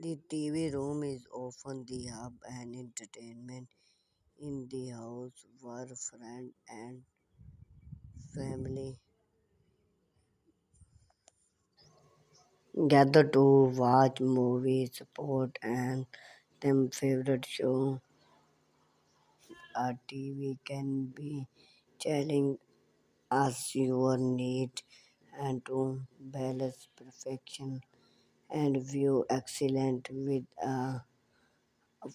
The TV room is often the hub and entertainment in the house where friends and family gather to watch movies, support and them favorite show. A TV can be challenging as your need and to balance perfection and view excellent with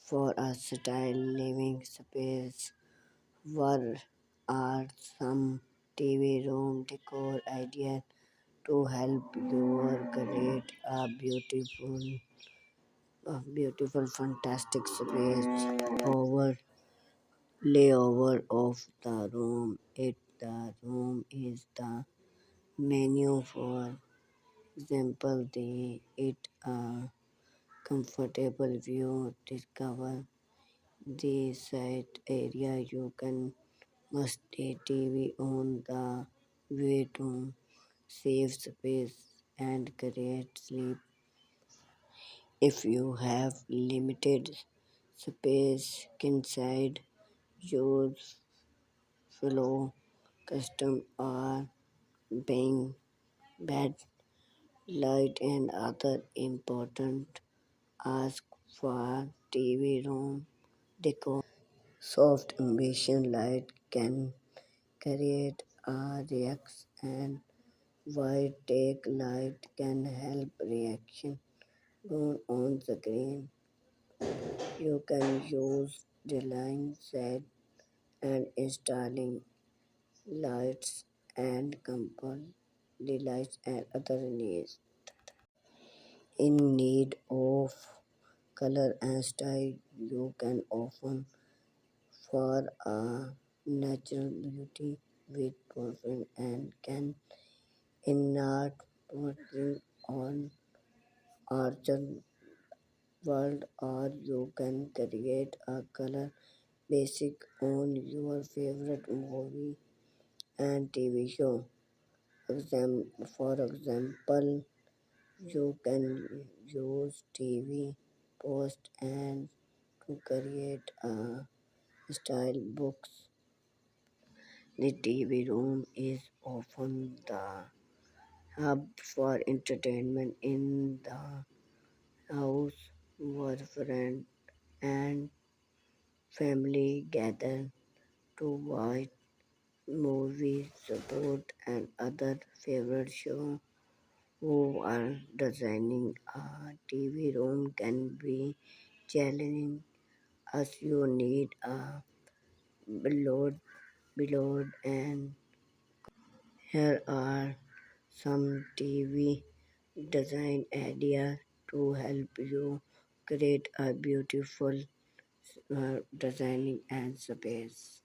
for a style living space. What are some TV room decor ideas to help you create a beautiful, fantastic space? Over layover of the room. It the room is the menu for example. The it a comfortable view discover the site area you can must a TV on the way to save space and create sleep. If you have limited space inside, use flow custom or being bed light and other important ask for TV room decor. Soft ambient light can create a reaction and white take light can help reaction go on the screen. You can use the line set and installing lights and couple the lights and other needs. In need of color and style, you can often for a natural beauty with perfume and can not working on orchard world or you can create a color basic on your favorite movie and TV show. For example, you can use TV post and to create a style books. The TV room is often the hub for entertainment in the house where friends and family gather to watch movies, support and other favorite show. Who are designing a TV room can be challenging as you need a below and here are some TV design ideas to help you create a beautiful designing and space.